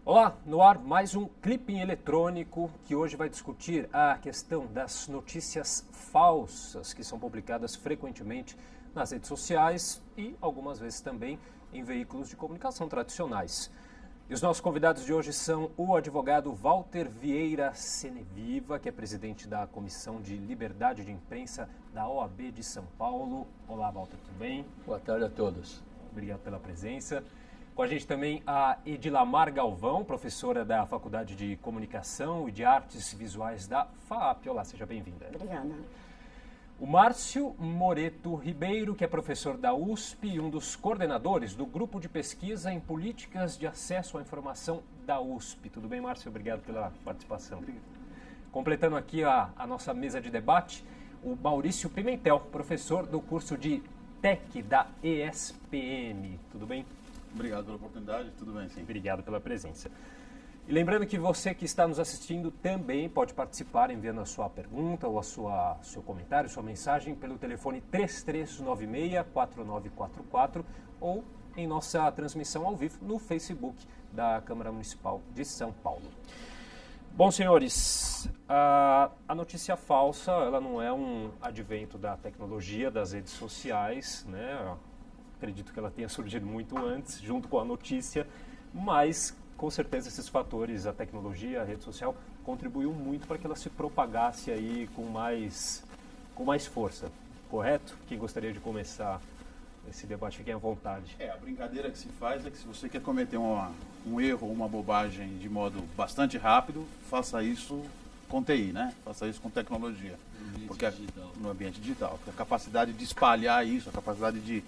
Olá, no ar mais um Clipping Eletrônico que hoje vai discutir a questão das notícias falsas que são publicadas frequentemente nas redes sociais e algumas vezes também em veículos de comunicação tradicionais. E os nossos convidados de hoje são o advogado Walter Vieira Seneviva, que é presidente da Comissão de Liberdade de Imprensa da OAB de São Paulo. Olá, Walter, tudo bem? Boa tarde a todos. Obrigado pela presença. Com a gente também a Edilamar Galvão, professora da Faculdade de Comunicação e de Artes Visuais da FAAP. Olá, seja bem-vinda. Obrigada. O Márcio Moreto Ribeiro, que é professor da USP e um dos coordenadores do Grupo de Pesquisa em Políticas de Acesso à Informação da USP. Tudo bem, Márcio? Obrigado pela participação. Obrigado. Completando aqui a nossa mesa de debate, o Maurício Pimentel, professor do curso de TEC da ESPM. Tudo bem? Obrigado pela oportunidade, tudo bem, sim. Obrigado pela presença. E lembrando que você que está nos assistindo também pode participar enviando a sua pergunta ou seu comentário, sua mensagem pelo telefone 3396-4944 ou em nossa transmissão ao vivo no Facebook da Câmara Municipal de São Paulo. Bom, senhores, a notícia falsa ela não é um advento da tecnologia, das redes sociais, né? Acredito que ela tenha surgido muito antes, junto com a notícia, mas com certeza esses fatores, a tecnologia, a rede social, contribuiu muito para que ela se propagasse aí com mais força, correto? Quem gostaria de começar esse debate, fiquem à vontade. A brincadeira que se faz é que se você quer cometer um erro ou uma bobagem de modo bastante rápido, faça isso com TI, né? Faça isso com tecnologia. No ambiente digital. Porque a capacidade de espalhar isso, a capacidade de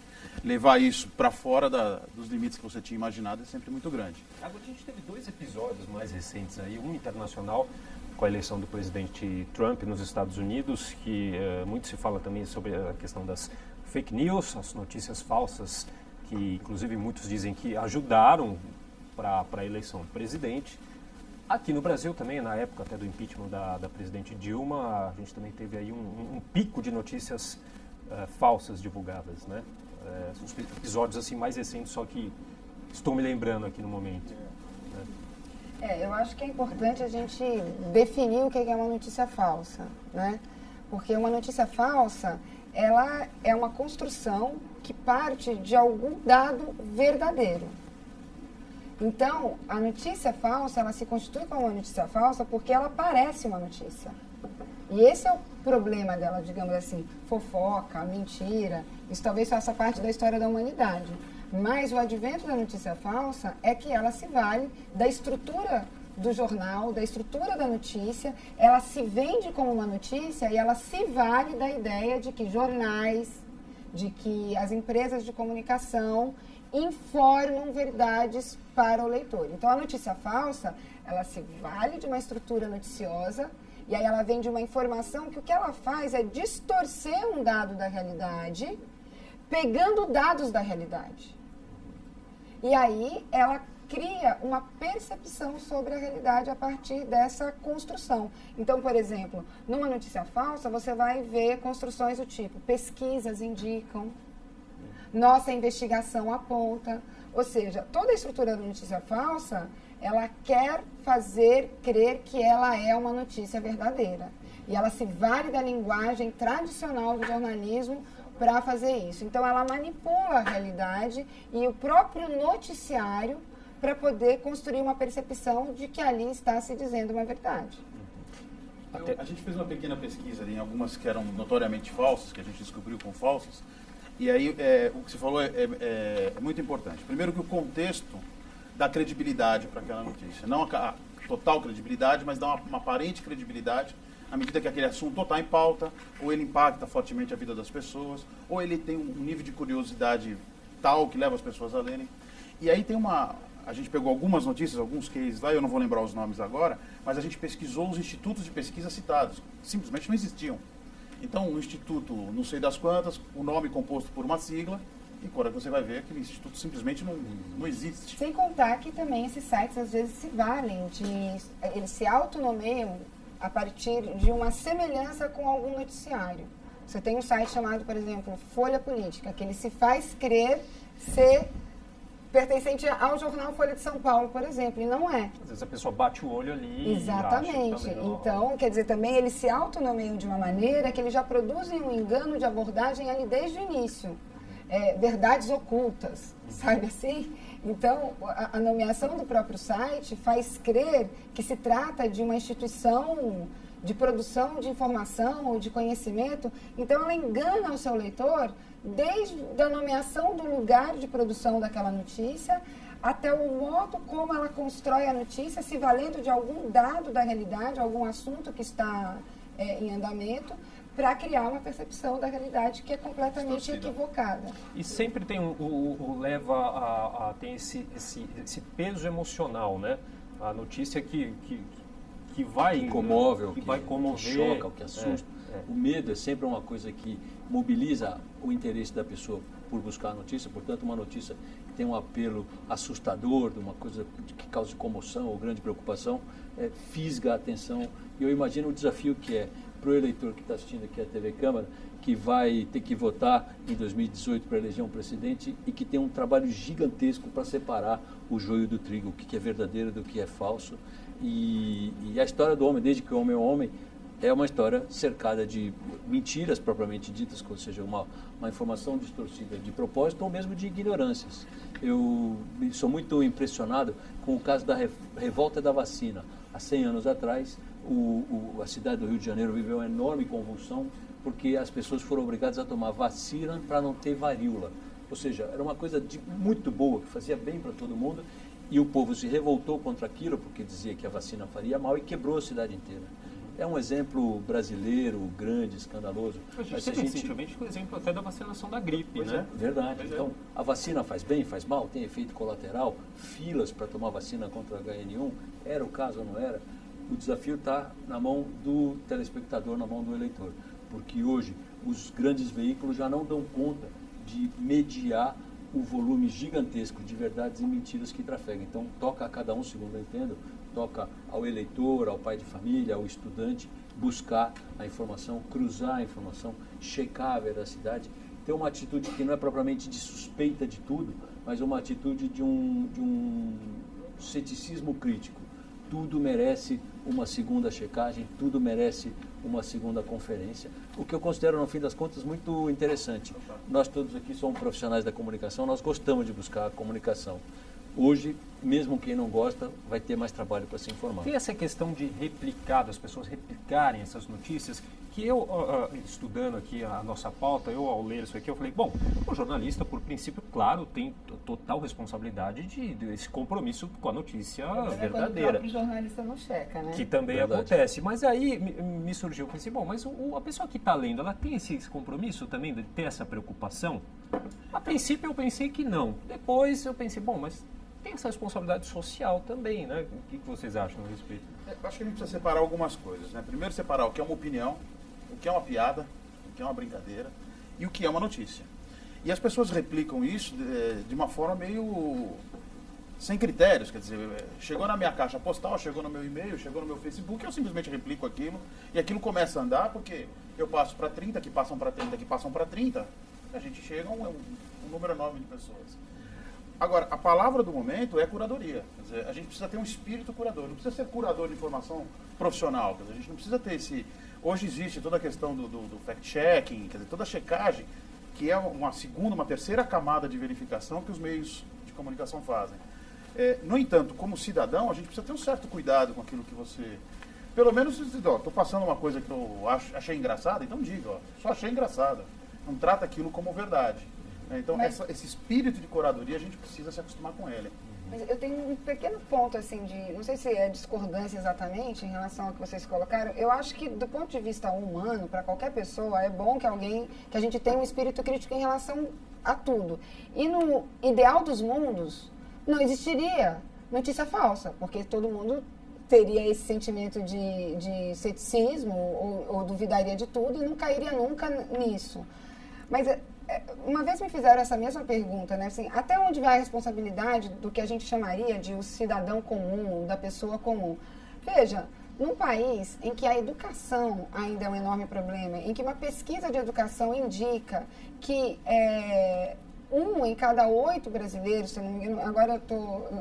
levar isso para fora dos limites que você tinha imaginado é sempre muito grande. Agora, a gente teve dois episódios mais recentes aí, um internacional com a eleição do presidente Trump nos Estados Unidos, que muito se fala também sobre a questão das fake news, as notícias falsas, que inclusive muitos dizem que ajudaram para a eleição do presidente. Aqui no Brasil também, na época até do impeachment da presidente Dilma, a gente também teve aí um pico de notícias falsas divulgadas, né? São os episódios assim mais recentes, só que estou me lembrando aqui no momento. Eu acho que é importante a gente definir o que é uma notícia falsa, né? Porque uma notícia falsa, ela é uma construção que parte de algum dado verdadeiro. Então, a notícia falsa, ela se constitui como uma notícia falsa porque ela parece uma notícia. E esse é o problema dela, digamos assim, fofoca, mentira. Isso talvez faça parte da história da humanidade. Mas o advento da notícia falsa é que ela se vale da estrutura do jornal, da estrutura da notícia, ela se vende como uma notícia e ela se vale da ideia de que jornais, de que as empresas de comunicação informam verdades para o leitor. Então, a notícia falsa, ela se vale de uma estrutura noticiosa e aí ela vem de uma informação que o que ela faz é distorcer um dado da realidade, pegando dados da realidade. E aí ela cria uma percepção sobre a realidade a partir dessa construção. Então, por exemplo, numa notícia falsa, você vai ver construções do tipo: pesquisas indicam, nossa investigação aponta. Ou seja, toda a estrutura da notícia falsa, ela quer fazer crer que ela é uma notícia verdadeira. E ela se vale da linguagem tradicional do jornalismo para fazer isso. Então, ela manipula a realidade e o próprio noticiário para poder construir uma percepção de que ali está se dizendo uma verdade. A gente fez uma pequena pesquisa em algumas que eram notoriamente falsas, que a gente descobriu com falsas. E aí, o que você falou é muito importante. Primeiro que o contexto dá credibilidade para aquela notícia. Não a total credibilidade, mas dá uma aparente credibilidade à medida que aquele assunto está em pauta, ou ele impacta fortemente a vida das pessoas, ou ele tem um nível de curiosidade tal que leva as pessoas a lerem. E aí a gente pegou algumas notícias, alguns cases lá, eu não vou lembrar os nomes agora, mas a gente pesquisou os institutos de pesquisa citados. Simplesmente não existiam. Então, o instituto, não sei das quantas, o nome composto por uma sigla, e quando você vai ver, aquele instituto simplesmente não existe. Sem contar que também esses sites às vezes se valem eles se autonomeiam a partir de uma semelhança com algum noticiário. Você tem um site chamado, por exemplo, Folha Política, que ele se faz crer ser pertencente ao jornal Folha de São Paulo, por exemplo, e não é. Às vezes a pessoa bate o olho ali. Exatamente. Então, quer dizer, também eles se autonomeiam de uma maneira que eles já produzem um engano de abordagem ali desde o início. Verdades ocultas, sabe assim? Então, a nomeação do próprio site faz crer que se trata de uma instituição de produção de informação ou de conhecimento. Então, ela engana o seu leitor desde a nomeação do lugar de produção daquela notícia até o modo como ela constrói a notícia, se valendo de algum dado da realidade, algum assunto que está em andamento, para criar uma percepção da realidade que é completamente equivocada. E sempre tem leva a ter esse peso emocional, né? A notícia que vai... Que comove, que vai comover. Que choca, que assusta. O medo é sempre uma coisa que mobiliza o interesse da pessoa por buscar a notícia, portanto, uma notícia que tem um apelo assustador, de uma coisa que causa comoção ou grande preocupação, fisga a atenção. E eu imagino o desafio que é para o eleitor que está assistindo aqui a TV Câmara, que vai ter que votar em 2018 para eleger um presidente e que tem um trabalho gigantesco para separar o joio do trigo, o que é verdadeiro do que é falso. E a história do homem, desde que o homem é homem, é uma história cercada de mentiras propriamente ditas, ou seja, uma informação distorcida de propósito ou mesmo de ignorâncias. Eu sou muito impressionado com o caso da revolta da vacina. Há 100 anos atrás, a cidade do Rio de Janeiro viveu uma enorme convulsão porque as pessoas foram obrigadas a tomar vacina para não ter varíola. Ou seja, era uma coisa muito boa, que fazia bem para todo mundo, e o povo se revoltou contra aquilo porque dizia que a vacina faria mal e quebrou a cidade inteira. É um exemplo brasileiro, grande, escandaloso. A gente teve recentemente o exemplo até da vacinação da gripe, né? Verdade. Então, a vacina faz bem, faz mal, tem efeito colateral, filas para tomar vacina contra a H1N1, era o caso ou não era? O desafio está na mão do telespectador, na mão do eleitor. Porque hoje os grandes veículos já não dão conta de mediar o volume gigantesco de verdades e mentiras que trafegam. Então, toca a cada um, segundo eu entendo, toca ao eleitor, ao pai de família, ao estudante, buscar a informação, cruzar a informação, checar a veracidade, ter uma atitude que não é propriamente de suspeita de tudo, mas uma atitude de um ceticismo crítico. Tudo merece uma segunda checagem, tudo merece uma segunda conferência, o que eu considero, no fim das contas, muito interessante. Nós todos aqui somos profissionais da comunicação, nós gostamos de buscar a comunicação. Hoje, mesmo quem não gosta, vai ter mais trabalho para se informar. Tem essa questão de replicar, das pessoas replicarem essas notícias, que eu, estudando aqui a nossa pauta, ao ler isso aqui, eu falei, bom, o jornalista, por princípio, claro, tem total responsabilidade desse compromisso com a notícia verdadeira. O próprio jornalista não checa, né? Que também acontece. Mas aí me surgiu, eu pensei, bom, mas a pessoa que está lendo, ela tem esse compromisso também de ter essa preocupação? A princípio eu pensei que não. Depois eu pensei, bom, mas tem essa responsabilidade social também, né? O que vocês acham a respeito? Eu acho que a gente precisa separar algumas coisas, né? Primeiro separar o que é uma opinião, o que é uma piada, o que é uma brincadeira e o que é uma notícia. E as pessoas replicam isso de uma forma meio sem critérios, quer dizer, chegou na minha caixa postal, chegou no meu e-mail, chegou no meu Facebook, eu simplesmente replico aquilo e aquilo começa a andar porque eu passo para 30, que passam para 30, que passam para 30, a gente chega a um número enorme de pessoas. Agora, a palavra do momento é curadoria. Quer dizer, a gente precisa ter um espírito curador. Não precisa ser curador de informação profissional. Quer dizer, a gente não precisa ter esse... Hoje existe toda a questão do fact-checking, quer dizer, toda a checagem, que é uma segunda, uma terceira camada de verificação que os meios de comunicação fazem. No entanto, como cidadão, a gente precisa ter um certo cuidado com aquilo que você... Pelo menos, estou passando uma coisa que eu achei engraçada, então diga, só achei engraçada. Não trata aquilo como verdade. Então, esse espírito de curadoria, a gente precisa se acostumar com ele. Mas eu tenho um pequeno ponto, assim, não sei se é discordância exatamente em relação ao que vocês colocaram. Eu acho que, do ponto de vista humano, para qualquer pessoa, é bom que a gente tenha um espírito crítico em relação a tudo. E no ideal dos mundos, não existiria notícia falsa, porque todo mundo teria esse sentimento de ceticismo ou duvidaria de tudo e não cairia nunca nisso. Mas uma vez me fizeram essa mesma pergunta, né? Assim, até onde vai a responsabilidade do que a gente chamaria de o cidadão comum, da pessoa comum? Veja, num país em que a educação ainda é um enorme problema, em que uma pesquisa de educação indica que 1 em cada 8 brasileiros, se eu não me engano, agora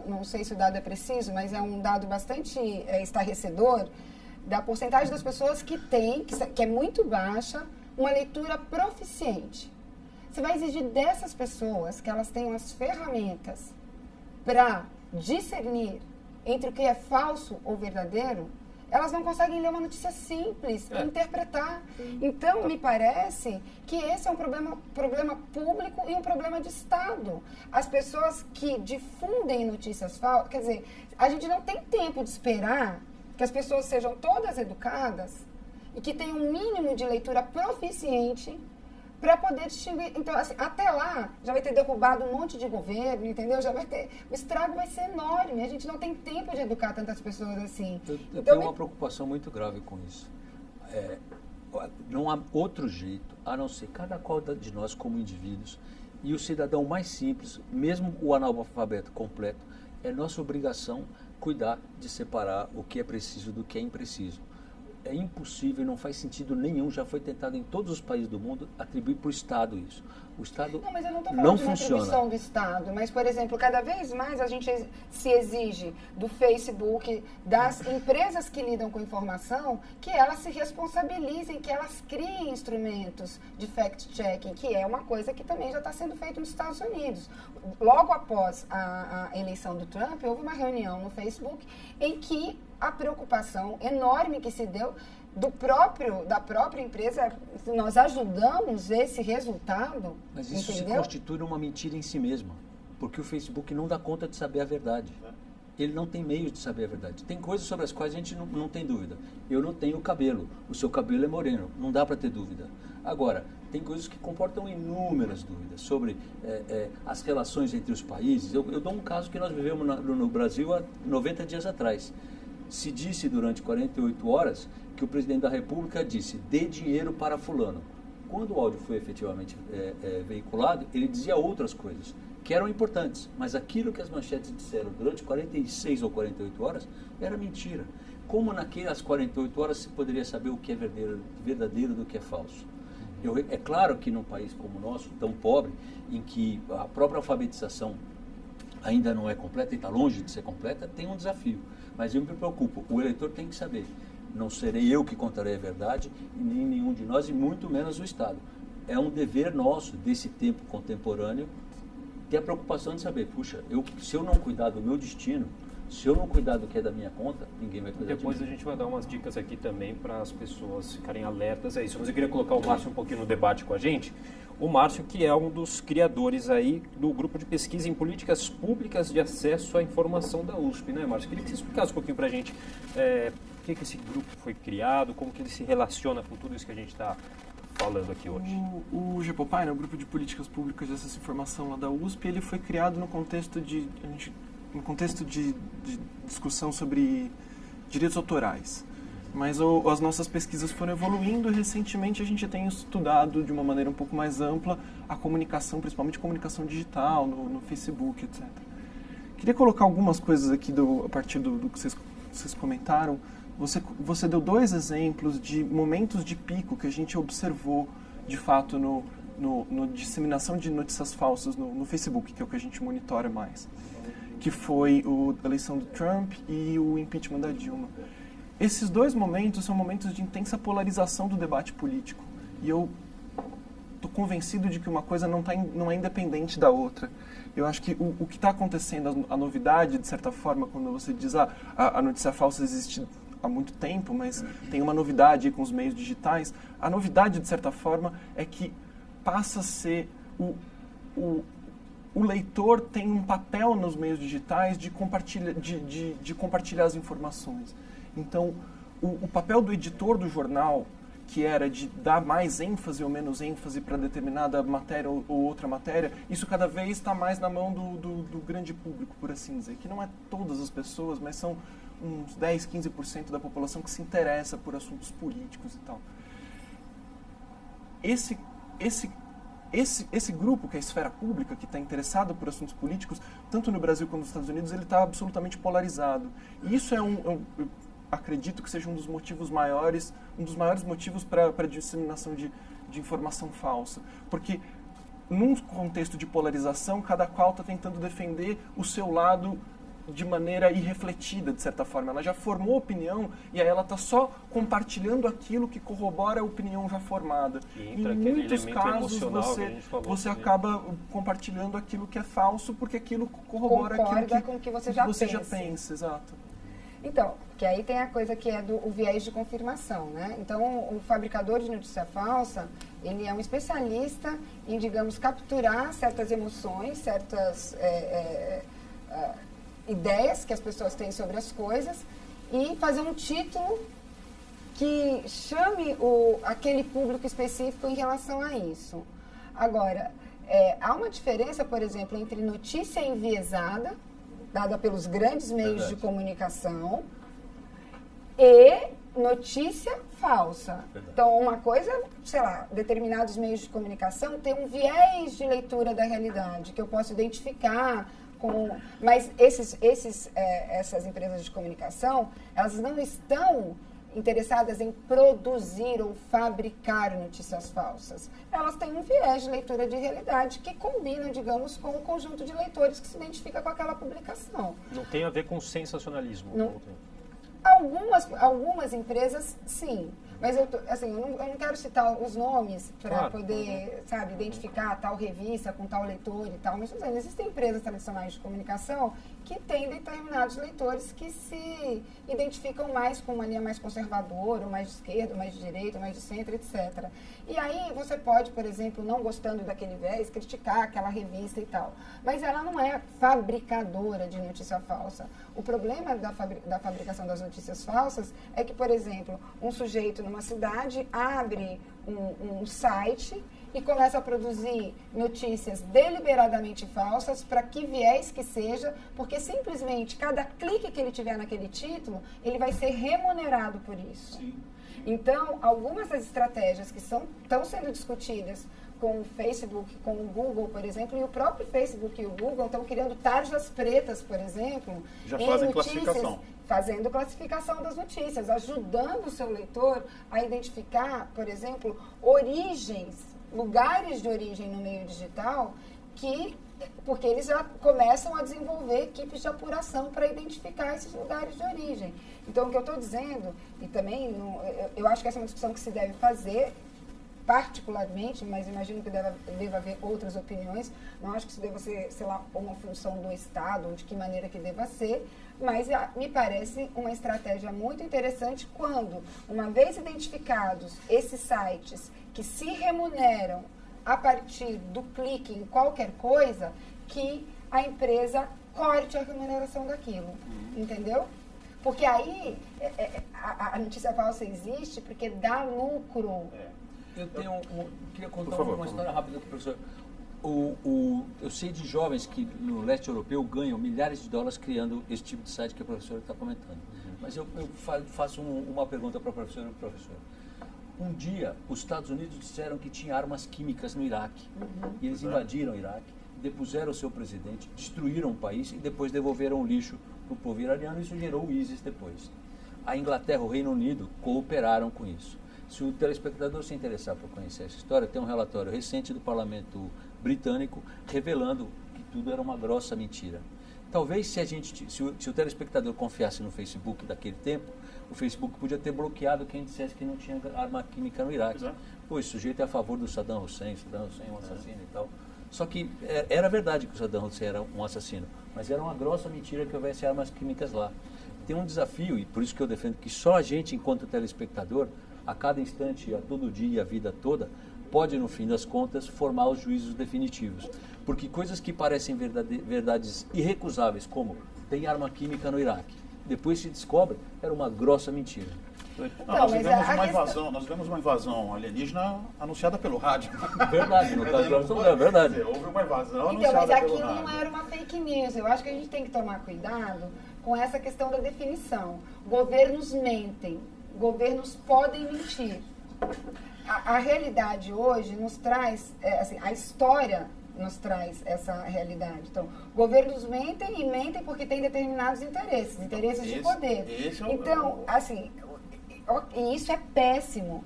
não sei se o dado é preciso, mas é um dado bastante estarrecedor, da porcentagem das pessoas que é muito baixa, uma leitura proficiente. Você vai exigir dessas pessoas que elas tenham as ferramentas para discernir entre o que é falso ou verdadeiro, elas não conseguem ler uma notícia simples e interpretar. Então, me parece que esse é um problema público e um problema de Estado. As pessoas que difundem notícias falsas, quer dizer, a gente não tem tempo de esperar que as pessoas sejam todas educadas e que tenham um mínimo de leitura proficiente para poder distinguir. Então, assim, até lá, já vai ter derrubado um monte de governo, entendeu? O estrago vai ser enorme. A gente não tem tempo de educar tantas pessoas assim. Eu tenho uma preocupação muito grave com isso. Não há outro jeito, a não ser cada qual de nós como indivíduos, e o cidadão mais simples, mesmo o analfabeto completo, é nossa obrigação cuidar de separar o que é preciso do que é impreciso. É impossível, não faz sentido nenhum, já foi tentado em todos os países do mundo atribuir para o Estado isso. O Estado não, mas eu não estou não falando de uma funciona. atribuição do Estado, mas, por exemplo, cada vez mais a gente se exige do Facebook, das empresas que lidam com informação, que elas se responsabilizem, que elas criem instrumentos de fact-checking, que é uma coisa que também já está sendo feito nos Estados Unidos. Logo após a eleição do Trump, houve uma reunião no Facebook em que a preocupação enorme que se deu da própria empresa, nós ajudamos esse resultado. Mas isso entendeu? se constitui uma mentira em si mesma, porque o Facebook não dá conta de saber a verdade. Ele não tem meios de saber a verdade. Tem coisas sobre as quais a gente não tem dúvida. Eu não tenho cabelo, o seu cabelo é moreno, não dá para ter dúvida. Agora, tem coisas que comportam inúmeras dúvidas sobre as relações entre os países. Eu dou um caso que nós vivemos no Brasil há 90 dias atrás. Se disse durante 48 horas que o presidente da República disse: dê dinheiro para fulano. Quando o áudio foi efetivamente veiculado, ele dizia outras coisas que eram importantes, mas aquilo que as manchetes disseram durante 46 ou 48 horas era mentira. Como naquelas 48 horas se poderia saber o que é verdadeiro do que é falso? É claro que num país como o nosso, tão pobre, em que a própria alfabetização ainda não é completa e está longe de ser completa, tem um desafio. Mas eu me preocupo, o eleitor tem que saber. Não serei eu que contarei a verdade, e nem nenhum de nós, e muito menos o Estado. É um dever nosso, desse tempo contemporâneo, ter a preocupação de saber, puxa, se eu não cuidar do meu destino, se eu não cuidar do que é da minha conta, ninguém vai cuidar de mim. Depois a gente vai dar umas dicas aqui também para as pessoas ficarem alertas a isso. Mas eu queria colocar o Márcio um pouquinho no debate com a gente. O Márcio, que é um dos criadores aí do grupo de pesquisa em políticas públicas de acesso à informação da USP, né, Márcio? Queria que você explicasse um pouquinho para a gente por que esse grupo foi criado, como que ele se relaciona com tudo isso que a gente está falando aqui hoje. O GPOPAI, né, o Grupo de Políticas Públicas de Acesso à Informação lá da USP, ele foi criado no contexto de discussão sobre direitos autorais. Mas as nossas pesquisas foram evoluindo e recentemente a gente tem estudado de uma maneira um pouco mais ampla a comunicação, principalmente comunicação digital, no Facebook, etc. Queria colocar algumas coisas aqui a partir do que vocês comentaram. Você deu 2 exemplos de momentos de pico que a gente observou, de fato, no disseminação de notícias falsas no Facebook, que é o que a gente monitora mais, que foi a eleição do Trump e o impeachment da Dilma. Esses 2 momentos são momentos de intensa polarização do debate político. E eu estou convencido de que uma coisa não é independente da outra. Eu acho que o que está acontecendo, a novidade, de certa forma, quando você diz a notícia falsa existe há muito tempo, mas tem uma novidade aí com os meios digitais, a novidade, de certa forma, é que passa a ser o leitor tem um papel nos meios digitais de compartilhar as informações. Então, o papel do editor do jornal, que era de dar mais ênfase ou menos ênfase para determinada matéria ou outra matéria, isso cada vez está mais na mão do grande público, por assim dizer, que não é todas as pessoas, mas são uns 10, 15% da população que se interessa por assuntos políticos e tal. Esse grupo, que é a esfera pública, que está interessado por assuntos políticos, tanto no Brasil quanto nos Estados Unidos, ele está absolutamente polarizado. E isso eu acredito que seja um dos maiores motivos para a disseminação de informação falsa. Porque num contexto de polarização, cada qual está tentando defender o seu lado de maneira irrefletida, de certa forma. Ela já formou opinião e aí ela está só compartilhando aquilo que corrobora a opinião já formada. E em aquele muitos elemento casos, emocional que a gente falou você também. acaba compartilhando aquilo que é falso, porque aquilo corrobora Concorda aquilo com o que você já pensa. pensa. Exato. Então, que aí tem a coisa que é o viés de confirmação, né? Então, o fabricador de notícia falsa, ele é um especialista em, digamos, capturar certas emoções, certas ideias que as pessoas têm sobre as coisas e fazer um título que chame aquele público específico em relação a isso. Agora, há uma diferença, por exemplo, entre notícia enviesada, dada pelos grandes meios de comunicação, e notícia falsa. Então, uma coisa, sei lá, determinados meios de comunicação têm um viés de leitura da realidade, que eu posso identificar com... Mas essas empresas de comunicação, elas não estão interessadas em produzir ou fabricar notícias falsas. Elas têm um viés de leitura de realidade que combina, digamos, com o conjunto de leitores que se identifica com aquela publicação. Não tem a ver com sensacionalismo. Não. Algumas empresas, sim. Mas eu não quero citar os nomes para poder, sabe, identificar tal revista com tal leitor e tal. Mas existem empresas tradicionais de comunicação que têm determinados leitores que se identificam mais com uma linha mais conservadora, ou mais de esquerda, ou mais de direita, ou mais de centro, etc. E aí você pode, por exemplo, não gostando daquele viés, criticar aquela revista e tal. Mas ela não é fabricadora de notícia falsa. O problema da fabricação das notícias falsas é que, por exemplo, um sujeito numa cidade abre um site e começa a produzir notícias deliberadamente falsas, para que viés que seja, porque simplesmente cada clique que ele tiver naquele título, ele vai ser remunerado por isso. Sim. Então, algumas das estratégias que estão sendo discutidas com o Facebook, com o Google, por exemplo, e o próprio Facebook e o Google estão criando tarjas pretas, por exemplo, já fazem classificação. Fazendo classificação das notícias, ajudando o seu leitor a identificar, por exemplo, origens, lugares de origem no meio digital, porque eles já começam a desenvolver equipes de apuração para identificar esses lugares de origem. Então, o que eu estou dizendo, e também eu acho que essa é uma discussão que se deve fazer, particularmente, mas imagino que deva haver outras opiniões, não acho que isso deva ser, sei lá, uma função do Estado, ou de que maneira que deva ser, mas me parece uma estratégia muito interessante quando, uma vez identificados esses sites que se remuneram a partir do clique em qualquer coisa, que a empresa corte a remuneração daquilo, entendeu? Porque aí a notícia falsa existe porque dá lucro. Eu queria contar uma história rápida para o professor. Eu sei de jovens que no leste europeu ganham milhares de dólares criando esse tipo de site que o professor está comentando. Mas eu faço uma pergunta para o professor. Um dia, os Estados Unidos disseram que tinha armas químicas no Iraque. E eles invadiram o Iraque, depuseram o seu presidente, destruíram o país e depois devolveram o lixo para o povo iraniano. Isso gerou o ISIS depois. A Inglaterra e o Reino Unido cooperaram com isso. Se o telespectador se interessar por conhecer essa história, tem um relatório recente do Parlamento Britânico revelando que tudo era uma grossa mentira. Talvez se o telespectador confiasse no Facebook daquele tempo, o Facebook podia ter bloqueado quem dissesse que não tinha arma química no Iraque. Exato. Pô, esse sujeito é a favor do Saddam Hussein é um assassino e tal. Só que era verdade que o Saddam Hussein era um assassino, mas era uma grossa mentira que houvesse armas químicas lá. Tem um desafio, e por isso que eu defendo que só a gente, enquanto telespectador, a cada instante, a todo dia, a vida toda, pode, no fim das contas, formar os juízos definitivos. Porque coisas que parecem verdades irrecusáveis, como tem arma química no Iraque, depois se descobre, era uma grossa mentira. Nós vivemos uma invasão alienígena anunciada pelo rádio. Verdade, no caso é verdade. Houve uma invasão Então, anunciada mas pelo aquilo rádio. não era uma fake news. Eu acho que a gente tem que tomar cuidado com essa questão da definição. Governos mentem. Governos podem mentir. A realidade hoje nos traz, a história nos traz essa realidade. Então, governos mentem e mentem porque têm determinados interesses de poder. Então, assim, e isso é péssimo.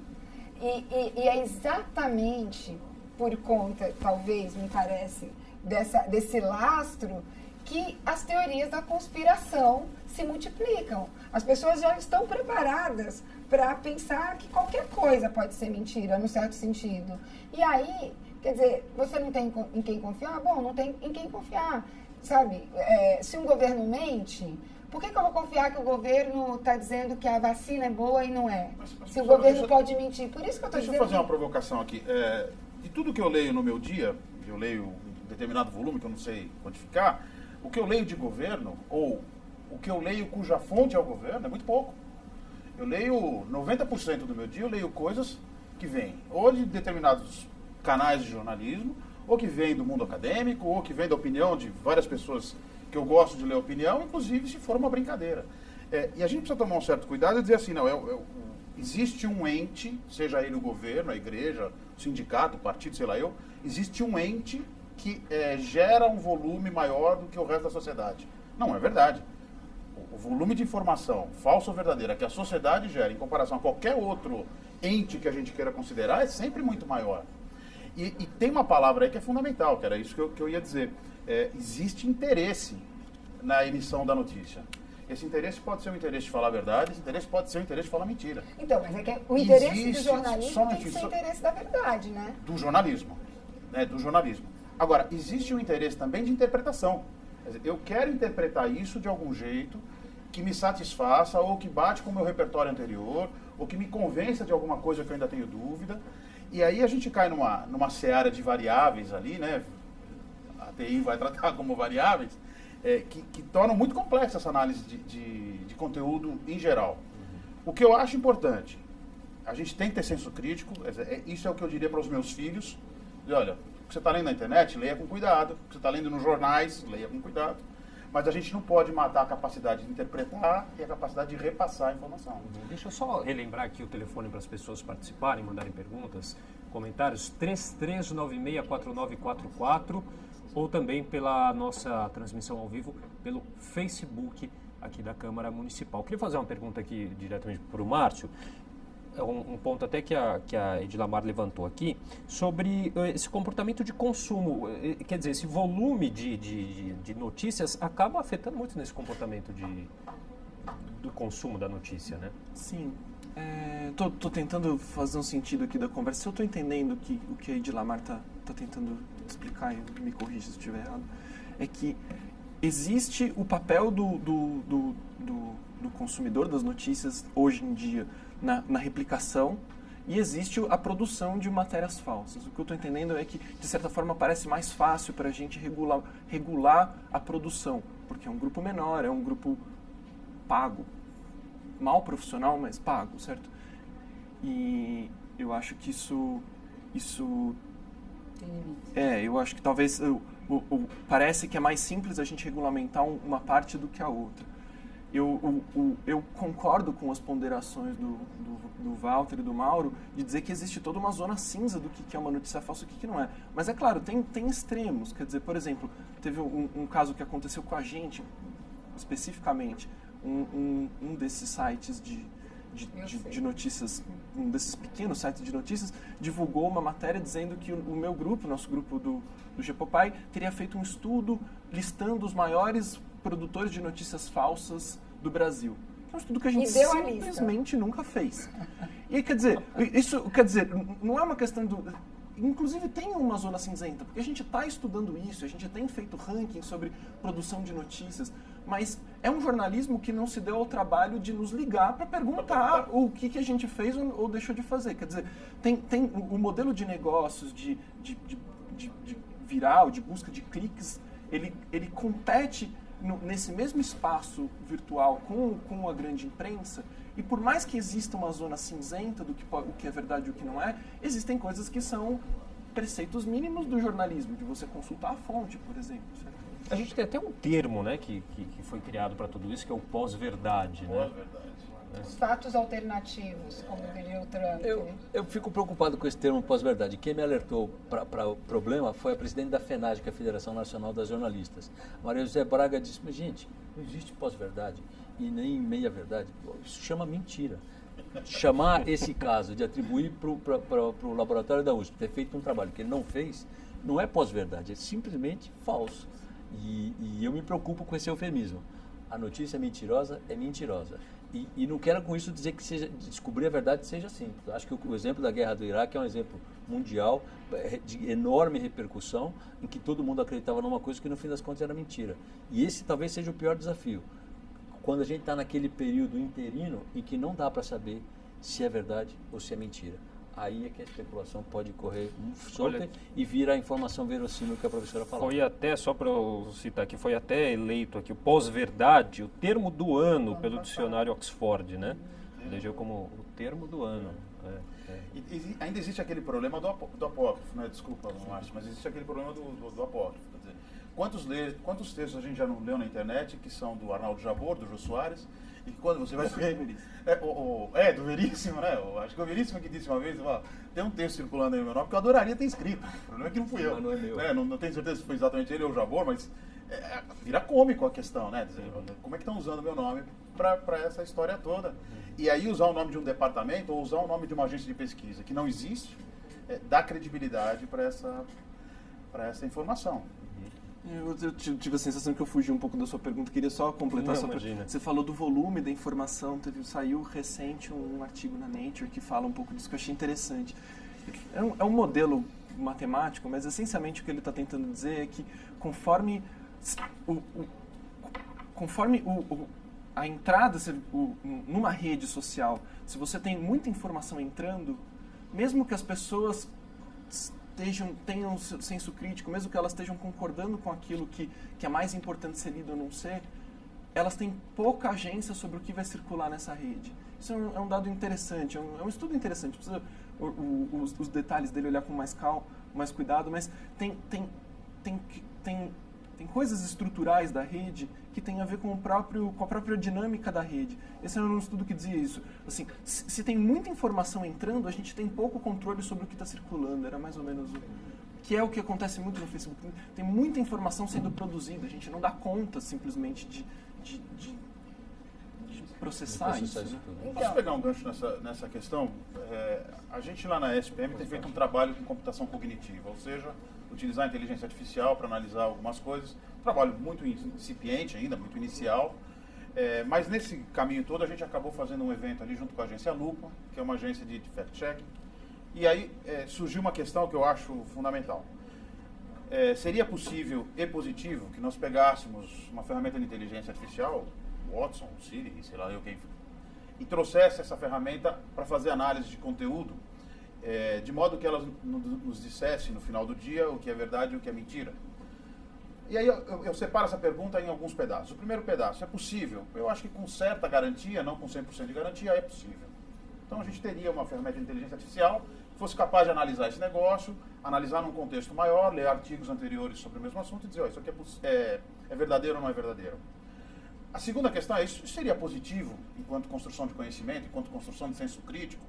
E é exatamente por conta, talvez, me parece, desse lastro, que as teorias da conspiração se multiplicam. As pessoas já estão preparadas para pensar que qualquer coisa pode ser mentira, no certo sentido. E aí, quer dizer, você não tem em quem confiar? Bom, não tem em quem confiar, sabe? Se um governo mente, por que eu vou confiar que o governo está dizendo que a vacina é boa e não é? Se o governo pode mentir. Por isso que eu estou dizendo... Deixa eu fazer uma provocação aqui. De tudo que eu leio no meu dia, eu leio um determinado volume que eu não sei quantificar, o que eu leio de governo, ou o que eu leio cuja fonte é o governo, é muito pouco. Eu leio 90% do meu dia, eu leio coisas que vêm ou de determinados canais de jornalismo, ou que vêm do mundo acadêmico, ou que vêm da opinião de várias pessoas que eu gosto de ler opinião, inclusive se for uma brincadeira. E a gente precisa tomar um certo cuidado e dizer assim, não, existe um ente, seja ele o governo, a igreja, o sindicato, o partido, sei lá eu, existe um ente que gera um volume maior do que o resto da sociedade. Não é verdade. O volume de informação, falsa ou verdadeira, que a sociedade gera em comparação a qualquer outro ente que a gente queira considerar, é sempre muito maior. E tem uma palavra aí que é fundamental, que era isso que eu ia dizer. Existe interesse na emissão da notícia. Esse interesse pode ser o interesse de falar a verdade, esse interesse pode ser o interesse de falar mentira. Então, mas é que o interesse do jornalismo tem que ser o interesse da verdade, né? Do jornalismo. Do jornalismo. Agora, existe um interesse também de interpretação. Quer dizer, eu quero interpretar isso de algum jeito que me satisfaça, ou que bate com o meu repertório anterior, ou que me convença de alguma coisa que eu ainda tenho dúvida. E aí a gente cai numa seara de variáveis ali, né? A TI vai tratar como variáveis, que tornam muito complexa essa análise de conteúdo em geral. O que eu acho importante, a gente tem que ter senso crítico, isso é o que eu diria para os meus filhos. E olha, o que você está lendo na internet, leia com cuidado. O que você está lendo nos jornais, leia com cuidado. Mas a gente não pode matar a capacidade de interpretar e a capacidade de repassar a informação. Deixa eu só relembrar aqui o telefone para as pessoas participarem, mandarem perguntas, comentários, 33964944, ou também pela nossa transmissão ao vivo pelo Facebook aqui da Câmara Municipal. Queria fazer uma pergunta aqui diretamente para o Márcio. Um ponto até que a Edilamar levantou aqui, sobre esse comportamento de consumo. Quer dizer, esse volume de notícias acaba afetando muito nesse comportamento do consumo da notícia, né? Sim. Tô tentando fazer um sentido aqui da conversa. Se eu estou entendendo o que a Edilamar está tentando explicar, e me corrija se estiver errado, é que existe o papel do consumidor das notícias hoje em dia na replicação, e existe a produção de matérias falsas. O que eu estou entendendo é que, de certa forma, parece mais fácil para a gente regular a produção, porque é um grupo menor, é um grupo pago, mal profissional, mas pago, certo? E eu acho que isso eu acho que talvez parece que é mais simples a gente regulamentar uma parte do que a outra. Eu concordo com as ponderações do Walter e do Mauro de dizer que existe toda uma zona cinza do que é uma notícia falsa e o que não é. Mas é claro, tem extremos. Quer dizer, por exemplo, teve um caso que aconteceu com a gente, especificamente, um desses sites de notícias, um desses pequenos sites de notícias, divulgou uma matéria dizendo que o meu grupo, nosso grupo do Gepopai, teria feito um estudo listando os maiores produtores de notícias falsas do Brasil. É um estudo que a gente simplesmente nunca fez. E quer dizer, não é uma questão do... Inclusive tem uma zona cinzenta, porque a gente está estudando isso, a gente tem feito ranking sobre produção de notícias, mas é um jornalismo que não se deu ao trabalho de nos ligar para perguntar o que a gente fez ou deixou de fazer. Quer dizer, tem o modelo de negócios, de viral, de busca de cliques, ele compete nesse mesmo espaço virtual com a grande imprensa, e por mais que exista uma zona cinzenta do o que é verdade e o que não é, existem coisas que são preceitos mínimos do jornalismo, de você consultar a fonte, por exemplo. Certo? A gente tem até um termo, né, que foi criado para tudo isso, que é o pós-verdade, né? Os fatos alternativos, como diria o Trump. Eu fico preocupado com esse termo pós-verdade. Quem me alertou para o problema foi a presidente da FENAGE, que é a Federação Nacional das Jornalistas. Maria José Braga disse, mas gente, não existe pós-verdade e nem meia-verdade. Isso chama mentira. chamar esse caso de atribuir para o laboratório da USP ter feito um trabalho que ele não fez, não é pós-verdade, é simplesmente falso. E eu me preocupo com esse eufemismo. A notícia mentirosa é mentirosa. E não quero com isso dizer que descobrir a verdade seja simples. Acho que o exemplo da guerra do Iraque é um exemplo mundial, de enorme repercussão, em que todo mundo acreditava numa coisa que no fim das contas era mentira. E esse talvez seja o pior desafio. Quando a gente está naquele período interino em que não dá para saber se é verdade ou se é mentira. Aí é que a especulação pode correr solta e vira a informação verossímil que a professora falou. Foi até, só para eu citar aqui, foi até eleito aqui o pós-verdade, o termo do ano pelo dicionário Oxford, né? Elegeu como o termo do ano. E ainda existe aquele problema do apócrifo, né? Desculpa, Márcio, mas existe aquele problema do apócrifo. Quer dizer, quantos textos a gente já não leu na internet que são do Arnaldo Jabor, do Jô Soares, e que quando você vai... do Veríssimo, né? Acho que é o Veríssimo que disse uma vez, tem um texto circulando aí no meu nome que eu adoraria ter escrito. O problema é que não fui eu. Mas não é meu. Não tenho certeza se foi exatamente ele ou o Jabor, mas vira cômico a questão, né? Dizer, como é que estão usando o meu nome para essa história toda? E aí usar o nome de um departamento ou usar o nome de uma agência de pesquisa que não existe, dá credibilidade para essa informação. Eu tive a sensação que eu fugi um pouco da sua pergunta, queria só completar sua pergunta. Você falou do volume da informação, saiu recente um artigo na Nature que fala um pouco disso, que eu achei interessante. É um modelo matemático, mas essencialmente o que ele está tentando dizer é que conforme a entrada numa rede social, se você tem muita informação entrando, mesmo que as pessoas tenham senso crítico, mesmo que elas estejam concordando com aquilo que é mais importante ser lido ou não ser, elas têm pouca agência sobre o que vai circular nessa rede. Isso é um dado interessante, é um estudo interessante, precisa os detalhes dele olhar com mais calma, mais cuidado, mas tem coisas estruturais da rede que tem a ver com a própria dinâmica da rede. Esse era um estudo que dizia isso. Assim, se tem muita informação entrando, a gente tem pouco controle sobre o que está circulando. Era mais ou menos que é o que acontece muito no Facebook. Tem muita informação sendo produzida, a gente não dá conta simplesmente de processar isso. Né? Posso pegar um gancho nessa questão? A gente lá na SPM tem feito um trabalho com computação cognitiva, ou seja, utilizar a inteligência artificial para analisar algumas coisas. Um trabalho muito incipiente ainda, muito inicial. Mas nesse caminho todo a gente acabou fazendo um evento ali junto com a agência Lupa, que é uma agência de fact-checking. E aí surgiu uma questão que eu acho fundamental. Seria possível e positivo que nós pegássemos uma ferramenta de inteligência artificial, Watson, Siri, sei lá eu quem, e trouxesse essa ferramenta para fazer análise de conteúdo, de modo que ela nos dissesse no final do dia o que é verdade e o que é mentira. E aí eu separo essa pergunta em alguns pedaços. O primeiro pedaço, é possível? Eu acho que com certa garantia, não com 100% de garantia, é possível. Então a gente teria uma ferramenta de inteligência artificial que fosse capaz de analisar esse negócio, analisar num contexto maior, ler artigos anteriores sobre o mesmo assunto e dizer, isso aqui é verdadeiro ou não é verdadeiro. A segunda questão é, isso seria positivo enquanto construção de conhecimento, enquanto construção de senso crítico?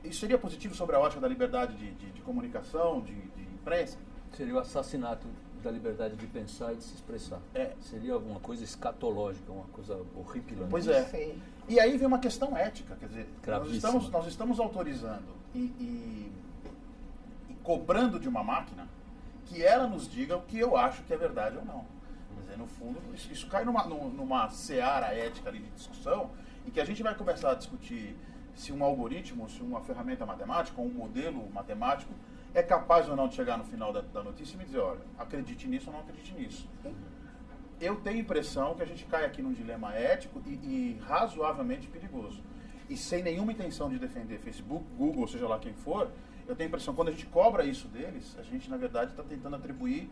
Isso seria positivo sobre a ótica da liberdade de comunicação, de imprensa? Seria o assassinato da liberdade de pensar e de se expressar. Seria alguma coisa escatológica, uma coisa horripilante. Pois é. E aí vem uma questão ética, quer dizer, nós estamos autorizando e cobrando de uma máquina que ela nos diga o que eu acho que é verdade ou não. Quer dizer, no fundo, isso cai numa seara ética ali de discussão, em que a gente vai começar a discutir se um algoritmo, se uma ferramenta matemática, ou um modelo matemático, é capaz ou não de chegar no final da notícia e me dizer, olha, acredite nisso ou não acredite nisso. Eu tenho a impressão que a gente cai aqui num dilema ético e razoavelmente perigoso. E sem nenhuma intenção de defender Facebook, Google, seja lá quem for, eu tenho a impressão que quando a gente cobra isso deles, a gente, na verdade, está tentando atribuir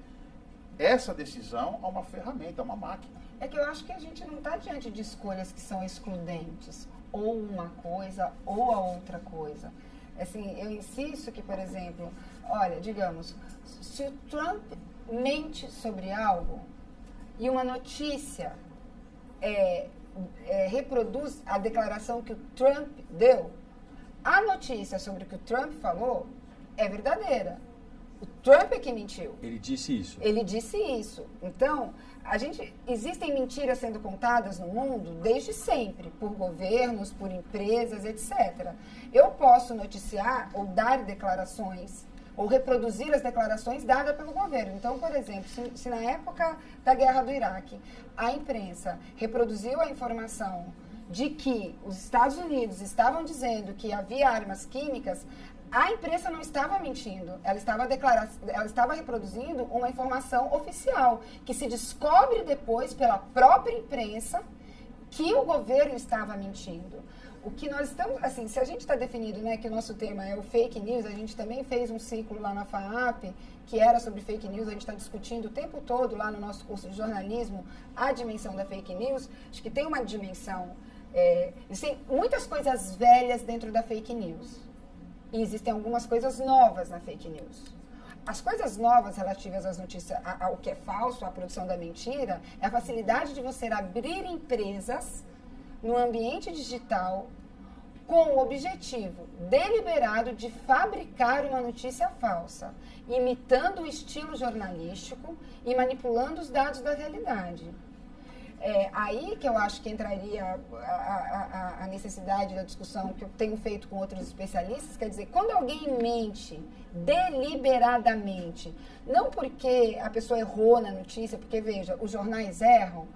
essa decisão a uma ferramenta, a uma máquina. É que eu acho que a gente não está diante de escolhas que são excludentes, ou uma coisa ou a outra coisa. Assim, eu insisto que, por exemplo, olha, digamos, se o Trump mente sobre algo e uma notícia reproduz a declaração que o Trump deu, a notícia sobre o que o Trump falou é verdadeira. O Trump é que mentiu. Ele disse isso. Ele disse isso. Então, existem mentiras sendo contadas no mundo desde sempre, por governos, por empresas, etc. Eu posso noticiar ou dar declarações, ou reproduzir as declarações dadas pelo governo. Então, por exemplo, se na época da guerra do Iraque, a imprensa reproduziu a informação de que os Estados Unidos estavam dizendo que havia armas químicas, a imprensa não estava mentindo, ela estava reproduzindo uma informação oficial, que se descobre depois pela própria imprensa que o governo estava mentindo. O que nós estamos, assim, se a gente está definindo, né, que o nosso tema é o fake news, a gente também fez um ciclo lá na FAAP, que era sobre fake news, a gente está discutindo o tempo todo lá no nosso curso de jornalismo a dimensão da fake news. Acho que tem uma dimensão, existem muitas coisas velhas dentro da fake news. E existem algumas coisas novas na fake news. As coisas novas relativas às notícias, ao que é falso, à produção da mentira, é a facilidade de você abrir empresas no ambiente digital com o objetivo deliberado de fabricar uma notícia falsa, imitando o estilo jornalístico e manipulando os dados da realidade. É aí que eu acho que entraria a necessidade da discussão que eu tenho feito com outros especialistas, quer dizer, quando alguém mente deliberadamente, não porque a pessoa errou na notícia, porque, veja, os jornais erram,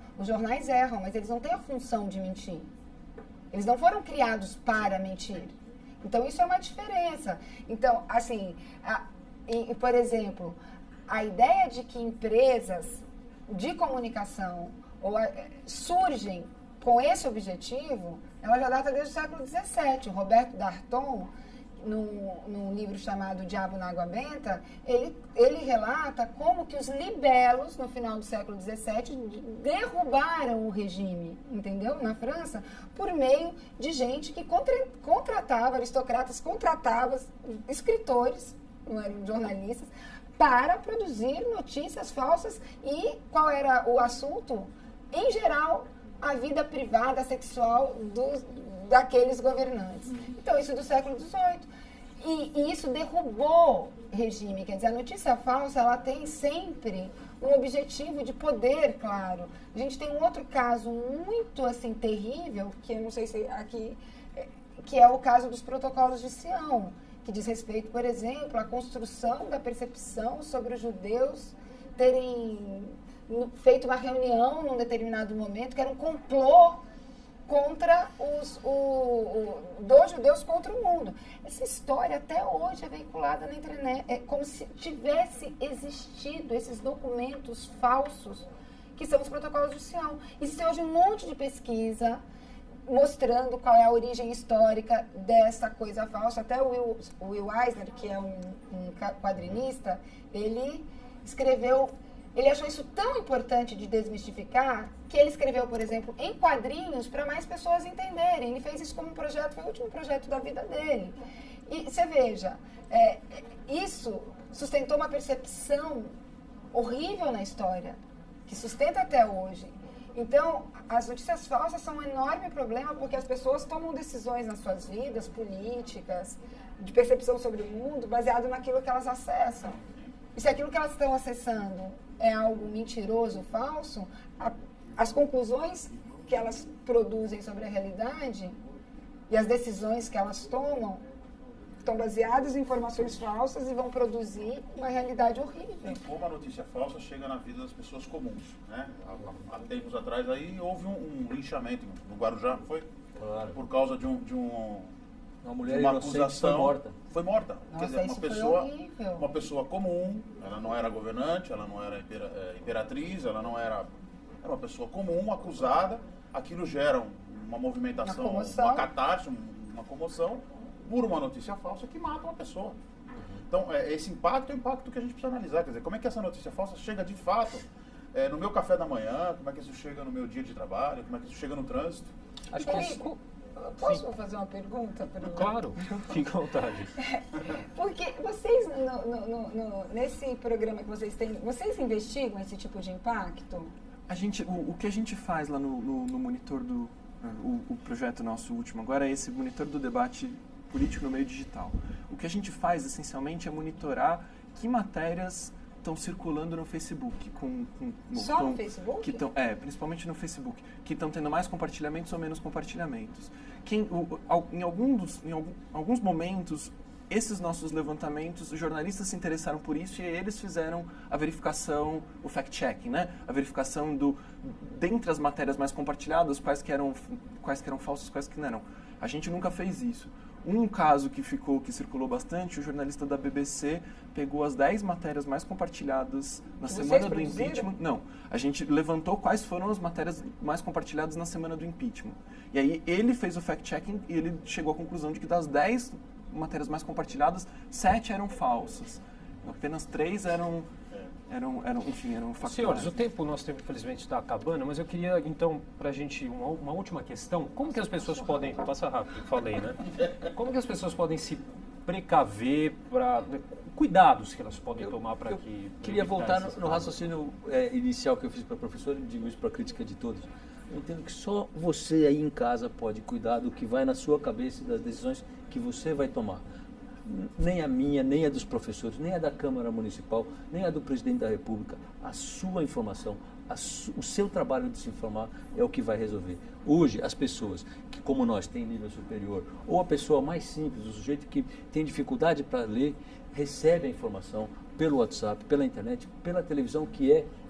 mas eles não têm a função de mentir. Eles não foram criados para mentir. Então, isso é uma diferença. Então, assim, por exemplo, a ideia de que empresas de comunicação surgem com esse objetivo, ela já data desde o século XVII. O Roberto D'Arton, num livro chamado Diabo na Água Benta, ele relata como que os libelos, no final do século XVII, derrubaram o regime, entendeu? Na França, por meio de gente que contratava, aristocratas contratavam escritores, não eram jornalistas, para produzir notícias falsas. E qual era o assunto? Em geral, a vida privada, sexual daqueles governantes. Então, isso do século XVIII. E isso derrubou regime. Quer dizer, a notícia falsa, ela tem sempre um objetivo de poder, claro. A gente tem um outro caso muito, assim, terrível, que eu não sei se aqui, que é o caso dos protocolos de Sião, que diz respeito, por exemplo, à construção da percepção sobre os judeus terem feito uma reunião num determinado momento, que era um complô contra dos judeus contra o mundo. Essa história até hoje é veiculada na internet. É como se tivesse existido esses documentos falsos, que são os protocolos de Sião. Existe hoje um monte de pesquisa mostrando qual é a origem histórica dessa coisa falsa. Até o Will Eisner, que é um quadrinista, ele achou isso tão importante de desmistificar que ele escreveu, por exemplo, em quadrinhos para mais pessoas entenderem. Ele fez isso como um projeto, foi o último projeto da vida dele. E você veja, isso sustentou uma percepção horrível na história, que sustenta até hoje. Então, as notícias falsas são um enorme problema porque as pessoas tomam decisões nas suas vidas políticas, de percepção sobre o mundo, baseado naquilo que elas acessam. E se aquilo que elas estão acessando é algo mentiroso, falso, as conclusões que elas produzem sobre a realidade e as decisões que elas tomam estão baseadas em informações falsas e vão produzir uma realidade horrível. Como a notícia falsa chega na vida das pessoas comuns, né? Há tempos atrás aí houve um linchamento no Guarujá, não foi? Claro. Por causa de uma mulher uma inocente acusação. foi morta. Nossa, Quer dizer, isso uma pessoa comum, ela não era governante, ela não era imperatriz, ela não era uma pessoa comum, acusada. Aquilo gera uma movimentação, uma catarse, uma comoção, por uma notícia falsa que mata uma pessoa. Então, esse impacto é o impacto que a gente precisa analisar. Quer dizer, como é que essa notícia falsa chega de fato no meu café da manhã, como é que isso chega no meu dia de trabalho, como é que isso chega no trânsito. Acho que posso fazer uma pergunta? Claro, fique à vontade. Porque vocês, nesse programa que vocês têm, vocês investigam esse tipo de impacto? O que a gente faz lá no monitor o projeto nosso último agora é esse monitor do debate político no meio digital. O que a gente faz, essencialmente, é monitorar que matérias estão circulando no Facebook. Só no Facebook? Principalmente no Facebook. Que estão tendo mais compartilhamentos ou menos compartilhamentos. Em alguns momentos, esses nossos levantamentos, os jornalistas se interessaram por isso e eles fizeram a verificação, o fact-checking, né? A verificação dentre as matérias mais compartilhadas, quais que eram falsas, quais que não eram. A gente nunca fez isso. Um caso que circulou bastante, o jornalista da BBC pegou as 10 matérias mais compartilhadas na semana do impeachment. Não, a gente levantou quais foram as matérias mais compartilhadas na semana do impeachment. E aí ele fez o fact-checking e ele chegou à conclusão de que das 10 matérias mais compartilhadas, 7 eram falsas. Apenas 3 eram factuais. Senhores, o nosso tempo infelizmente está acabando, mas eu queria então, para a gente, uma última questão. Como que as pessoas podem, passa rápido, falei, né? Como que as pessoas podem se precaver, cuidados que elas podem tomar para que... Queria voltar no raciocínio inicial que eu fiz para a professora, e digo isso para a crítica de todos. Eu entendo que só você aí em casa pode cuidar do que vai na sua cabeça e das decisões que você vai tomar. Nem a minha, nem a dos professores, nem a da Câmara Municipal, nem a do Presidente da República. A sua informação, o seu trabalho de se informar é o que vai resolver. Hoje, as pessoas que, como nós, têm nível superior, ou a pessoa mais simples, o sujeito que tem dificuldade para ler, recebe a informação pelo WhatsApp, pela internet, pela televisão,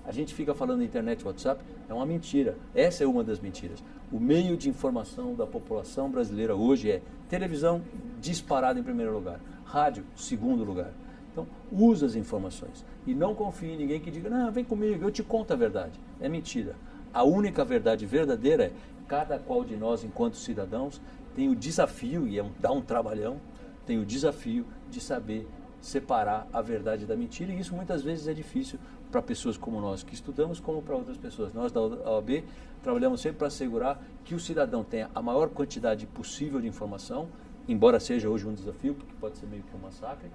a gente fica falando internet e WhatsApp, é uma mentira. Essa é uma das mentiras. O meio de informação da população brasileira hoje é televisão, disparado em primeiro lugar, rádio, segundo lugar. Então, usa as informações e não confie em ninguém que diga, não, vem comigo, eu te conto a verdade. É mentira. A única verdade verdadeira é cada qual de nós, enquanto cidadãos, tem o desafio, e dá um trabalhão, tem o desafio de saber separar a verdade da mentira, e isso muitas vezes é difícil para pessoas como nós que estudamos, como para outras pessoas. Nós da OAB trabalhamos sempre para assegurar que o cidadão tenha a maior quantidade possível de informação, embora seja hoje um desafio, porque pode ser meio que um massacre,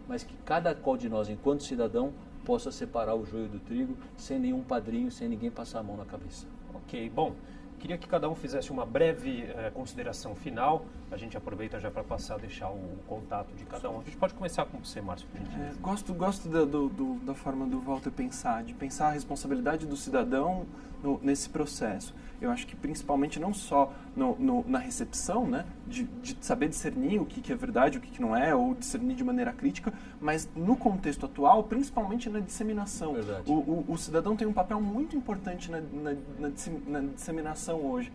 mas que cada qual de nós, enquanto cidadão, possa separar o joio do trigo sem nenhum padrinho, sem ninguém passar a mão na cabeça. Ok, bom. Queria que cada um fizesse uma breve consideração final. A gente aproveita já para passar a deixar o contato de cada um. A gente pode começar com você, Márcio, por gentileza. Gosto da forma do Walter pensar, de pensar a responsabilidade do cidadão nesse processo. Eu acho que principalmente não só na recepção, né, de saber discernir o que é verdade, o que não é, ou discernir de maneira crítica, mas no contexto atual, principalmente na disseminação. O cidadão tem um papel muito importante na disseminação hoje.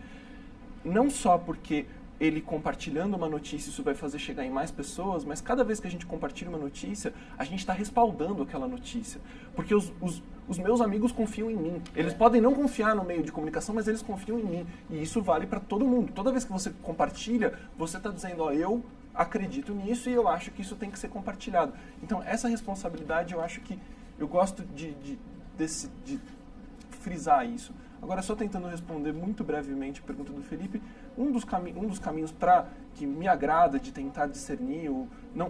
Não só porque ele compartilhando uma notícia, isso vai fazer chegar em mais pessoas, mas cada vez que a gente compartilha uma notícia, a gente está respaldando aquela notícia. Porque os meus amigos confiam em mim. Eles podem não confiar no meio de comunicação, mas eles confiam em mim. E isso vale para todo mundo. Toda vez que você compartilha, você está dizendo, eu acredito nisso e eu acho que isso tem que ser compartilhado. Então, essa responsabilidade, eu acho que eu gosto de frisar isso. Agora, só tentando responder muito brevemente a pergunta do Felipe, um dos caminhos que me agrada de tentar discernir,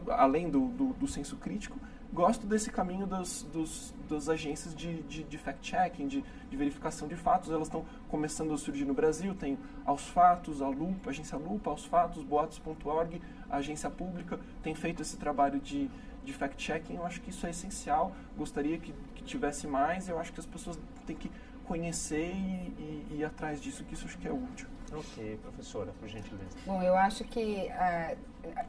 além do senso crítico, gosto desse caminho das agências de fact-checking, de verificação de fatos. Elas estão começando a surgir no Brasil. Tem Aos Fatos, a Lupa, a agência Lupa, Aos Fatos, boatos.org, a agência pública tem feito esse trabalho de fact-checking. Eu acho que isso é essencial. Gostaria que tivesse mais. Eu acho que as pessoas têm que conhecer e ir atrás disso, que isso acho que é útil. Ok, professora, por gentileza. Bom, eu acho que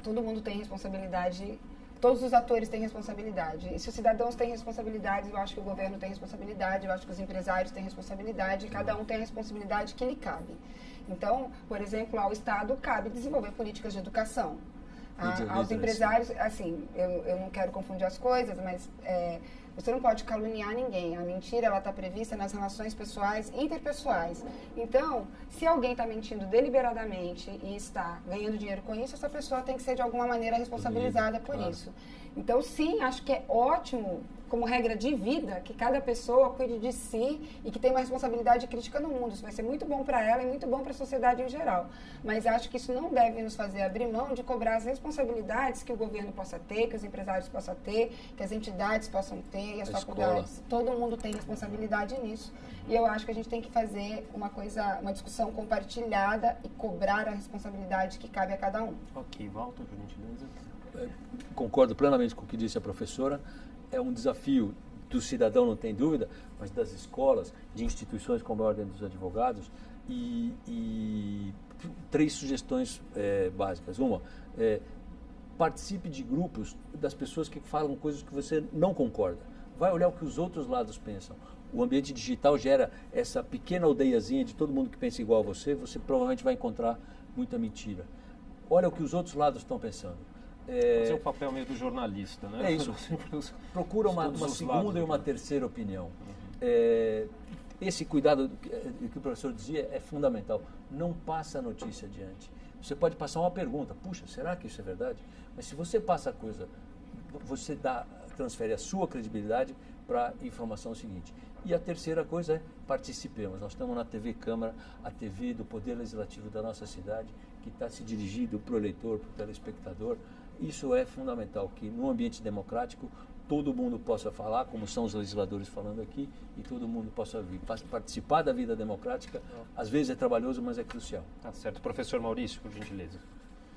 todo mundo tem responsabilidade, todos os atores têm responsabilidade. E se os cidadãos têm responsabilidade, eu acho que o governo tem responsabilidade, eu acho que os empresários têm responsabilidade, cada um tem a responsabilidade que lhe cabe. Então, por exemplo, ao Estado cabe desenvolver políticas de educação. Aos empresários, assim, eu não quero confundir as coisas, mas você não pode caluniar ninguém. A mentira, ela está prevista nas relações pessoais, interpessoais. Então, se alguém está mentindo deliberadamente e está ganhando dinheiro com isso, essa pessoa tem que ser, de alguma maneira, responsabilizada por isso. Então, sim, acho que é ótimo, como regra de vida, que cada pessoa cuide de si e que tenha uma responsabilidade crítica no mundo. Isso vai ser muito bom para ela e muito bom para a sociedade em geral. Mas acho que isso não deve nos fazer abrir mão de cobrar as responsabilidades que o governo possa ter, que os empresários possam ter, que as entidades possam ter e as faculdades. Todo mundo tem responsabilidade nisso. E eu acho que a gente tem que fazer uma discussão compartilhada e cobrar a responsabilidade que cabe a cada um. Ok, Walter, por gentileza. Concordo plenamente com o que disse a professora. é um desafio do cidadão, não tem dúvida, mas das escolas, de instituições como a Ordem dos Advogados, e 3 sugestões básicas. Uma, participe de grupos das pessoas que falam coisas que você não concorda. Vai olhar o que os outros lados pensam. O ambiente digital gera essa pequena aldeiazinha de todo mundo que pensa igual a você provavelmente vai encontrar muita mentira. Olha o que os outros lados estão pensando. Esse é o papel meio do jornalista, né? É isso. Procura uma segunda e uma terceira opinião. Esse cuidado que o professor dizia é fundamental. Não passa a notícia adiante. Você pode passar uma pergunta. Puxa, será que isso é verdade? Mas se você passa a coisa, você transfere a sua credibilidade para a informação seguinte. E a terceira coisa é participemos. Nós estamos na TV Câmara, a TV do Poder Legislativo da nossa cidade, que está se dirigindo para o eleitor, para o telespectador. Isso é fundamental, que no ambiente democrático todo mundo possa falar, como são os legisladores falando aqui, e todo mundo possa vir participar da vida democrática. Às vezes é trabalhoso, mas é crucial. Tá certo. Professor Maurício, por gentileza.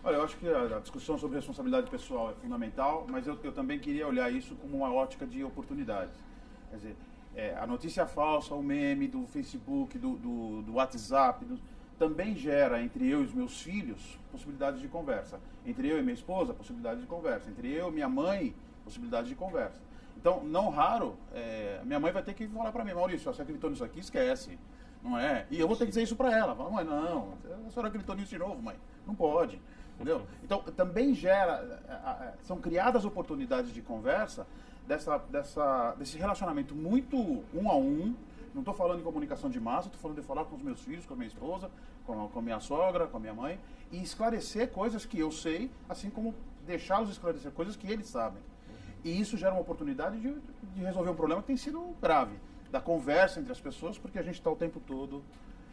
Olha, eu acho que a discussão sobre responsabilidade pessoal é fundamental, mas eu também queria olhar isso como uma ótica de oportunidades. Quer dizer, a notícia falsa, o meme do Facebook, do WhatsApp, também gera entre eu e os meus filhos possibilidades de conversa. Entre eu e minha esposa, possibilidade de conversa. Entre eu e minha mãe, possibilidade de conversa. Então, não raro, minha mãe vai ter que falar para mim, Maurício, você acreditou nisso aqui? Esquece. Não é? E eu vou ter que dizer isso para ela. Mãe, não, a senhora acreditou nisso de novo, mãe. Não pode. Entendeu? Então, também são criadas oportunidades de conversa desse relacionamento muito um a um. Não estou falando em comunicação de massa, estou falando de falar com os meus filhos, com a minha esposa, com a minha sogra, com a minha mãe, e esclarecer coisas que eu sei, assim como deixá-los esclarecer coisas que eles sabem. E isso gera uma oportunidade de resolver um problema que tem sido grave, da conversa entre as pessoas, porque a gente está o tempo todo.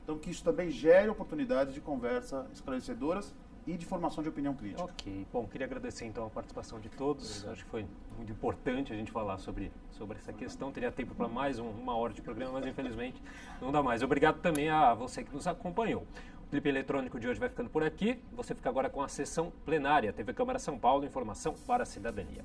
Então, que isso também gere oportunidades de conversa esclarecedoras e de formação de opinião crítica. Ok. Bom, queria agradecer então a participação de todos. Obrigado. Acho que foi muito importante a gente falar sobre essa questão. Teria tempo para mais uma hora de programa, mas infelizmente não dá mais. Obrigado também a você que nos acompanhou. O Clipe Eletrônico de hoje vai ficando por aqui. Você fica agora com a sessão plenária. TV Câmara São Paulo, informação para a cidadania.